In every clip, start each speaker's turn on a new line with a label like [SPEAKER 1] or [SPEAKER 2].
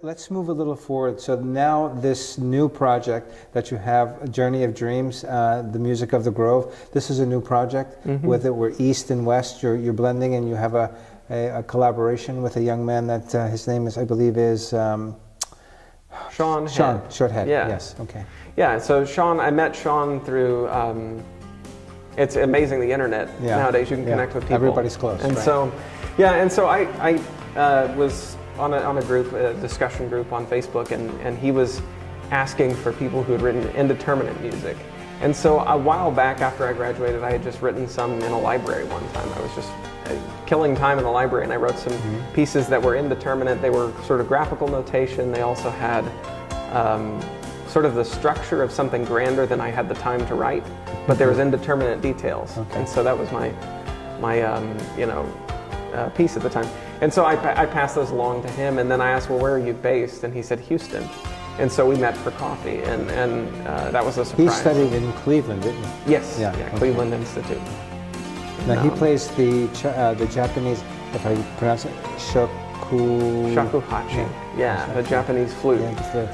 [SPEAKER 1] Let's move a little forward. So now this new project that you have, Journey of Dreams, the music of the Grove, this is a new project with it where East and West you're blending, and you have a collaboration with a young man that his name is, I believe, is
[SPEAKER 2] Sean
[SPEAKER 1] Shorthead.
[SPEAKER 2] Yeah.
[SPEAKER 1] Yes. Okay.
[SPEAKER 2] Yeah. So Sean, I met Sean through. It's amazing, the internet nowadays. You can connect with people.
[SPEAKER 1] Everybody's close.
[SPEAKER 2] And
[SPEAKER 1] right.
[SPEAKER 2] so, and so I was on a group, a discussion group on Facebook, and he was asking for people who had written indeterminate music. And so a while back after I graduated, I had just written some in a library one time. I was just killing time in the library, and I wrote some pieces that were indeterminate. They were sort of graphical notation. They also had sort of the structure of something grander than I had the time to write, but there was indeterminate details. Okay. And so that was my piece at the time. And so I passed those along to him, and then I asked, well, where are you based? And he said, Houston. And so we met for coffee, and that was a surprise.
[SPEAKER 1] He studied in Cleveland, didn't he?
[SPEAKER 2] Yes, okay. Cleveland Institute.
[SPEAKER 1] Now he plays the Japanese, if I pronounce it,
[SPEAKER 2] shakuhachi. The Japanese flute.
[SPEAKER 1] Yeah, the flute.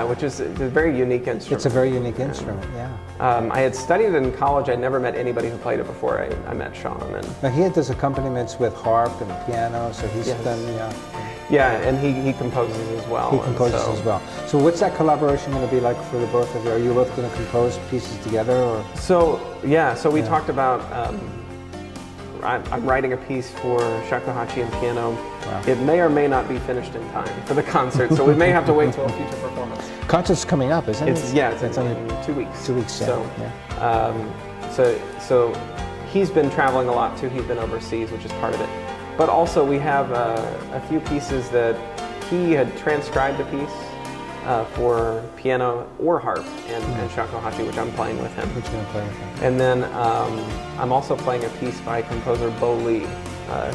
[SPEAKER 2] Which is a very unique instrument.
[SPEAKER 1] It's a very unique instrument, yeah.
[SPEAKER 2] I had studied it in college. I'd never met anybody who played it before I met Sean.
[SPEAKER 1] Now he does accompaniments with harp and piano, so he's done,
[SPEAKER 2] Yeah, and he composes as well.
[SPEAKER 1] He composes as well. So what's that collaboration going to be like for the both of you? Are you both going to compose pieces together, or?
[SPEAKER 2] So we talked about. I'm writing a piece for shakuhachi and piano. Wow. It may or may not be finished in time for the concert, so we may have to wait till a future performance.
[SPEAKER 1] Concert's coming up, isn't it?
[SPEAKER 2] It's only 2 weeks.
[SPEAKER 1] 2 weeks,
[SPEAKER 2] So he's been traveling a lot too. He's been overseas, which is part of it. But also we have a few pieces that he had transcribed a piece for piano or harp and shakuhachi, which I'm playing with him. And then I'm also playing a piece by composer Bo Lee, a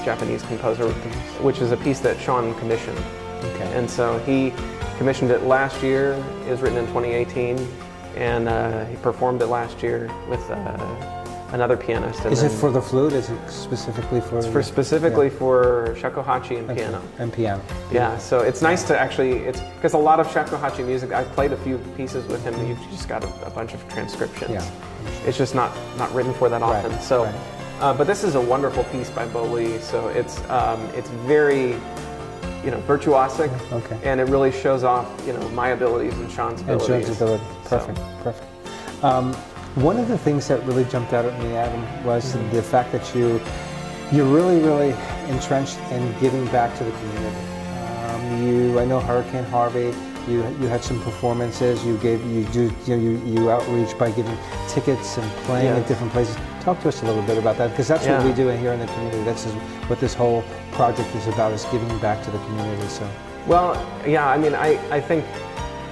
[SPEAKER 2] Japanese composer, which is a piece that Sean commissioned. Okay. And so he commissioned it last year. It was written in 2018, and he performed it last year with another pianist.
[SPEAKER 1] Is it for the flute? Is it specifically for?
[SPEAKER 2] It's specifically for shakuhachi and piano.
[SPEAKER 1] And piano.
[SPEAKER 2] Yeah, so it's nice to actually, because a lot of shakuhachi music, I've played a few pieces with him, and you've just got a bunch of transcriptions. Yeah. It's just not written for that often.
[SPEAKER 1] Right.
[SPEAKER 2] So, but this is a wonderful piece by Bo Lee. So it's very, virtuosic, and it really shows off, my abilities and Sean's abilities.
[SPEAKER 1] And Sean's ability. Perfect. One of the things that really jumped out at me, Adam, was the fact that you're really, really entrenched in giving back to the community. I know Hurricane Harvey. You had some performances. You outreach by giving tickets and playing at different places. Talk to us a little bit about that, because that's what we do here in the community. That's what this whole project is about: is giving back to the community. So. Well,
[SPEAKER 2] I think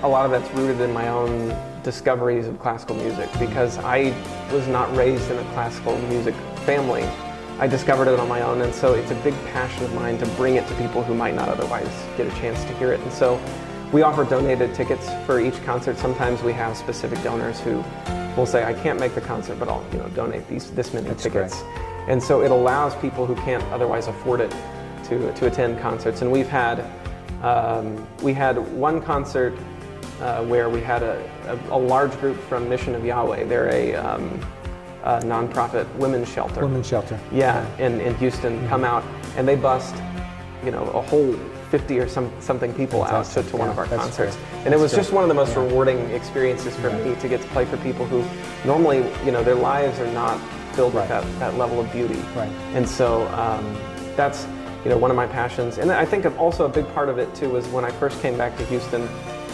[SPEAKER 2] a lot of that's rooted in my own discoveries of classical music, because I was not raised in a classical music family. I discovered it on my own, and so it's a big passion of mine to bring it to people who might not otherwise get a chance to hear it. And so we offer donated tickets for each concert. Sometimes we have specific donors who will say, I can't make the concert, but I'll donate this many tickets. Great. And so it allows people who can't otherwise afford it to attend concerts. And we had one concert where we had a large group from Mission of Yahweh. They're a nonprofit women's shelter.
[SPEAKER 1] Women's shelter.
[SPEAKER 2] Yeah, in Houston, come out, and they bust, a whole 50 or something people out to one of our concerts. Great. And it was just one of the most rewarding experiences for me to get to play for people who normally, their lives are not filled with that level of beauty. Right. And so that's, one of my passions. And I think also a big part of it too was when I first came back to Houston,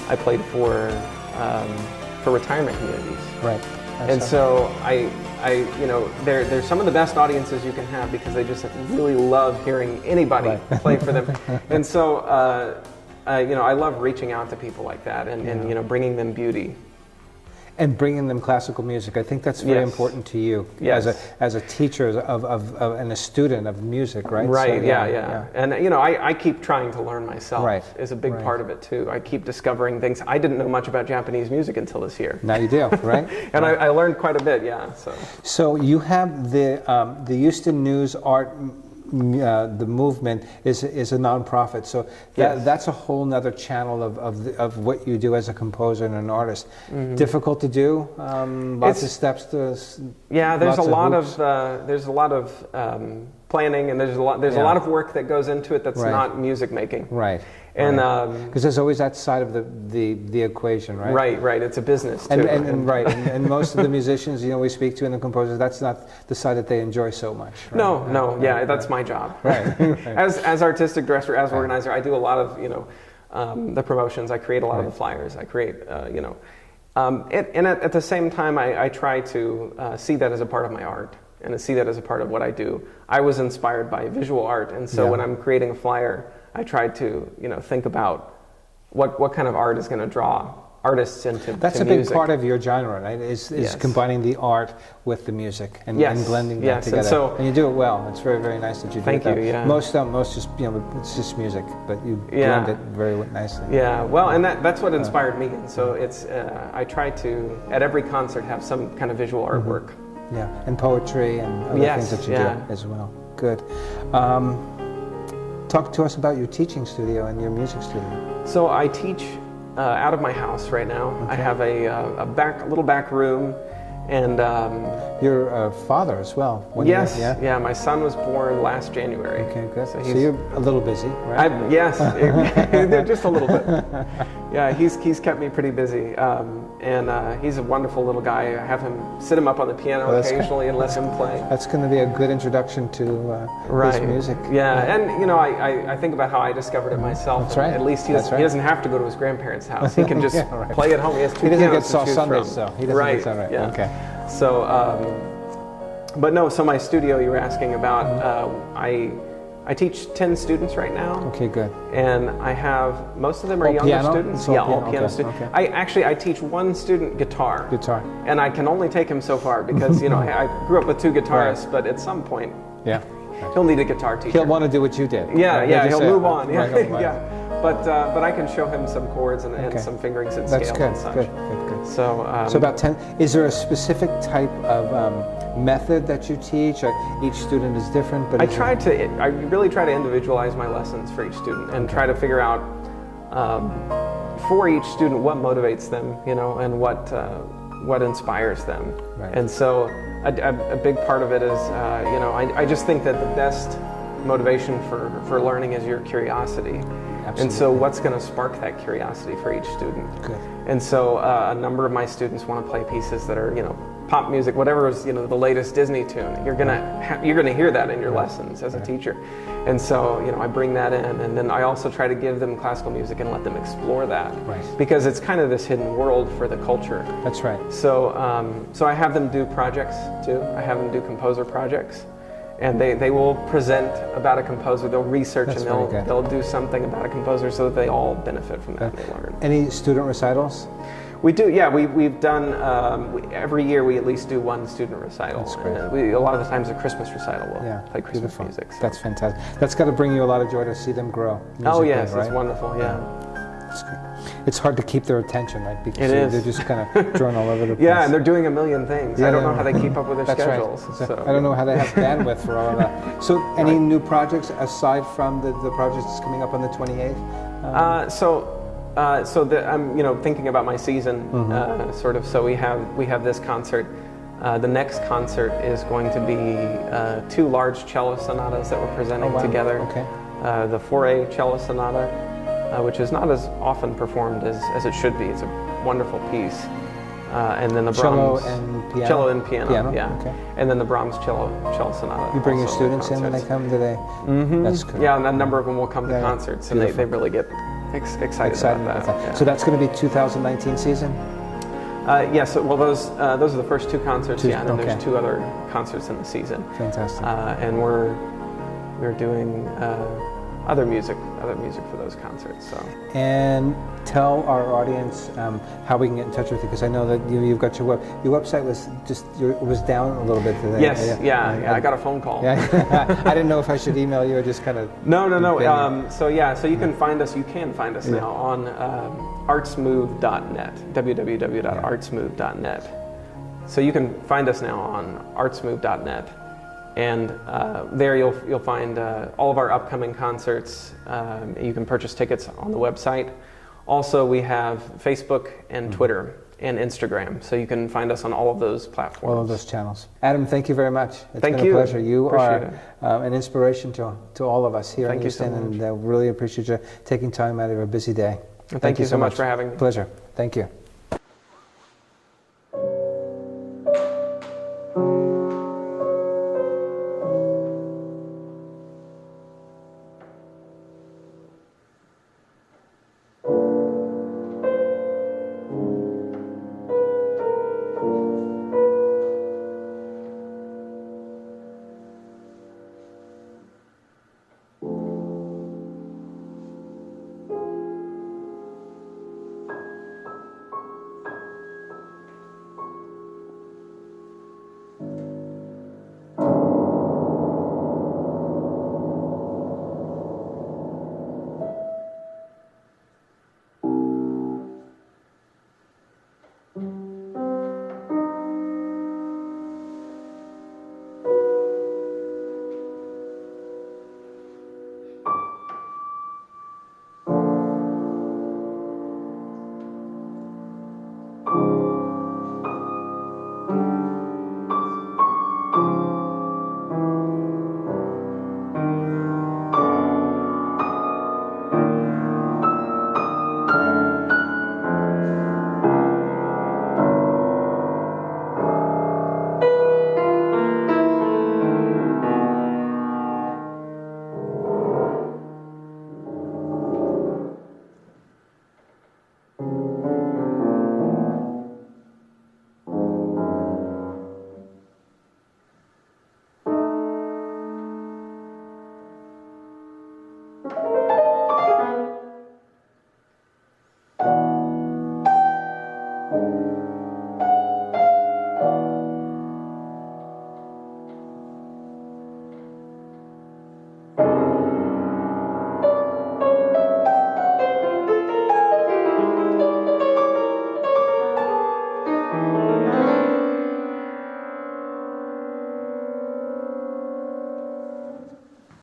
[SPEAKER 2] I played for retirement communities. Right. And so they're some of the best audiences you can have, because they just really love hearing anybody play for them. And so I love reaching out to people like that and bringing them beauty. And bringing them classical music. I think that's very important to you as a teacher and a student of music, right? Right, so, yeah. And I keep trying to learn myself. Right. Is a big part of it too. I keep discovering things. I didn't know much about Japanese music until this year. Now you do, right? And I learned quite a bit, So you have the Houston News Art
[SPEAKER 1] the movement is a nonprofit. So that's a whole nother channel of what you do as a composer and an artist. Difficult to do. Lots of steps to.
[SPEAKER 2] Yeah, there's
[SPEAKER 1] lots
[SPEAKER 2] a lot
[SPEAKER 1] hoops.
[SPEAKER 2] of planning, and there's a lot of work that goes into it that's not music making.
[SPEAKER 1] Right.
[SPEAKER 2] And
[SPEAKER 1] because there's always that side of the equation, right?
[SPEAKER 2] Right. It's a business too.
[SPEAKER 1] And most of the musicians, we speak to and the composers, that's not the side that they enjoy so much. Right?
[SPEAKER 2] That's my job.
[SPEAKER 1] Right.
[SPEAKER 2] As artistic director, as organizer, I do a lot of the promotions. I create a lot of the flyers. I create and at the same time, I try to see that as a part of my art and to see that as a part of what I do. I was inspired by visual art, and so when I'm creating a flyer, I tried to, think about what kind of art is going to draw artists into
[SPEAKER 1] That's
[SPEAKER 2] to
[SPEAKER 1] a big
[SPEAKER 2] music.
[SPEAKER 1] part of your genre, right? Is combining the art with the music and blending that together. And you do it well. It's very, very nice that you do
[SPEAKER 2] Thank
[SPEAKER 1] that.
[SPEAKER 2] you. Yeah.
[SPEAKER 1] Most just it's just music, but you blend it very nicely.
[SPEAKER 2] Yeah. Well, and that's what inspired me. And so it's I try to at every concert have some kind of visual artwork.
[SPEAKER 1] Yeah, and poetry and other things that you do as well. Good. Talk to us about your teaching studio and your music studio.
[SPEAKER 2] So I teach out of my house right now. I have a little back room, and
[SPEAKER 1] you're a father as well.
[SPEAKER 2] Yeah. My son was born last January.
[SPEAKER 1] Okay, good. So you're a little busy, right?
[SPEAKER 2] Yes, just a little bit. Yeah, he's kept me pretty busy, and he's a wonderful little guy. I have him sit him up on the piano occasionally and let him play.
[SPEAKER 1] That's going to be a good introduction to his music.
[SPEAKER 2] Yeah, and I think about how I discovered it myself.
[SPEAKER 1] That's right.
[SPEAKER 2] At least he doesn't have to go to his grandparents' house. He can just play at home. He has two pianos
[SPEAKER 1] doesn't get
[SPEAKER 2] to
[SPEAKER 1] saw
[SPEAKER 2] choose
[SPEAKER 1] Sundays,
[SPEAKER 2] from.
[SPEAKER 1] so he doesn't get Sunday.
[SPEAKER 2] Yeah.
[SPEAKER 1] Okay.
[SPEAKER 2] So, but no. So my studio you were asking about. I teach 10 students right now.
[SPEAKER 1] Okay, good.
[SPEAKER 2] And I have most of them are younger
[SPEAKER 1] piano?
[SPEAKER 2] students.
[SPEAKER 1] All
[SPEAKER 2] piano students.
[SPEAKER 1] Okay.
[SPEAKER 2] I teach one student guitar.
[SPEAKER 1] Guitar.
[SPEAKER 2] And I can only take him so far because I grew up with two guitarists, but at some point, he'll need a guitar teacher.
[SPEAKER 1] He'll want to do what you did.
[SPEAKER 2] He'll move on.
[SPEAKER 1] Right.
[SPEAKER 2] But I can show him some chords and some fingerings and scales and such.
[SPEAKER 1] That's good.
[SPEAKER 2] So
[SPEAKER 1] about 10. Is there a specific type of method that you teach? Each student is different, but
[SPEAKER 2] I really try to individualize my lessons for each student and try to figure out for each student what motivates them, and what inspires them.
[SPEAKER 1] Right.
[SPEAKER 2] And so a big part of it is, I just think that the best motivation for learning is your curiosity.
[SPEAKER 1] Absolutely.
[SPEAKER 2] And so what's going to spark that curiosity for each student?
[SPEAKER 1] Good.
[SPEAKER 2] And so a number of my students want to play pieces that are, pop music, whatever is, the latest Disney tune. You're gonna hear that in your lessons as a teacher. And so, I bring that in, and then I also try to give them classical music and let them explore that.
[SPEAKER 1] Right.
[SPEAKER 2] Because it's kind of this hidden world for the culture.
[SPEAKER 1] That's right.
[SPEAKER 2] So, so I have them do projects too. I have them do composer projects. And they will present about a composer, they'll research and they'll do something about a composer so that they all benefit from that and they learn.
[SPEAKER 1] Any student recitals?
[SPEAKER 2] We do, yeah. We've done, every year we at least do one student recital.
[SPEAKER 1] That's great.
[SPEAKER 2] A lot of the times a Christmas recital will play Christmas
[SPEAKER 1] beautiful.
[SPEAKER 2] music. So.
[SPEAKER 1] That's fantastic. That's got to bring you a lot of joy to see them grow.
[SPEAKER 2] Oh yes,
[SPEAKER 1] right?
[SPEAKER 2] it's wonderful, yeah.
[SPEAKER 1] It's good. It's hard to keep their attention, right? Because they're just kind of drawn all over the place.
[SPEAKER 2] Yeah, and they're doing a million things. I don't know how they keep up with their schedules.
[SPEAKER 1] Right.
[SPEAKER 2] So.
[SPEAKER 1] I don't know how they have bandwidth for all of that. So any new projects aside from the project that's coming up on the 28th?
[SPEAKER 2] I'm thinking about my season sort of. So we have this concert. The next concert is going to be 2 large cello sonatas that we're presenting together.
[SPEAKER 1] Okay.
[SPEAKER 2] The 4A cello sonata, which is not as often performed as it should be. It's a wonderful piece. And then the
[SPEAKER 1] cello
[SPEAKER 2] Brahms
[SPEAKER 1] and piano.
[SPEAKER 2] Cello and piano. Yeah.
[SPEAKER 1] Okay.
[SPEAKER 2] And then the Brahms cello sonata.
[SPEAKER 1] You bring your
[SPEAKER 2] also
[SPEAKER 1] students in when they come? Do they?
[SPEAKER 2] Mm-hmm.
[SPEAKER 1] That's good.
[SPEAKER 2] Yeah, and a number of them will come to concerts, and they really get excited about that. Yeah.
[SPEAKER 1] So that's going to be 2019 season?
[SPEAKER 2] Yes. Well, those are the first 2 concerts. And then there's 2 other concerts in the season.
[SPEAKER 1] Fantastic.
[SPEAKER 2] And we're doing other music for those concerts. So.
[SPEAKER 1] And tell our audience how we can get in touch with you, because I know that you've got your website was down a little bit today.
[SPEAKER 2] Yes, I got a phone call.
[SPEAKER 1] Yeah. I didn't know if I should email you or just kind of.
[SPEAKER 2] No. So you can find us. You can find us now on artsmove.net. www.artsmove.net. So you can find us now on artsmove.net. And there you'll find all of our upcoming concerts. You can purchase tickets on the website. Also, we have Facebook and Twitter and Instagram, so you can find us on all of those platforms.
[SPEAKER 1] All of those channels. Adam, thank you very much. It's
[SPEAKER 2] Thank
[SPEAKER 1] been
[SPEAKER 2] you.
[SPEAKER 1] a pleasure. You
[SPEAKER 2] Appreciate
[SPEAKER 1] are an inspiration to all of us here in
[SPEAKER 2] Thank you so
[SPEAKER 1] Houston,
[SPEAKER 2] much.
[SPEAKER 1] and really appreciate you taking time out of your busy day.
[SPEAKER 2] Thank you so much for having me.
[SPEAKER 1] Pleasure. Thank you.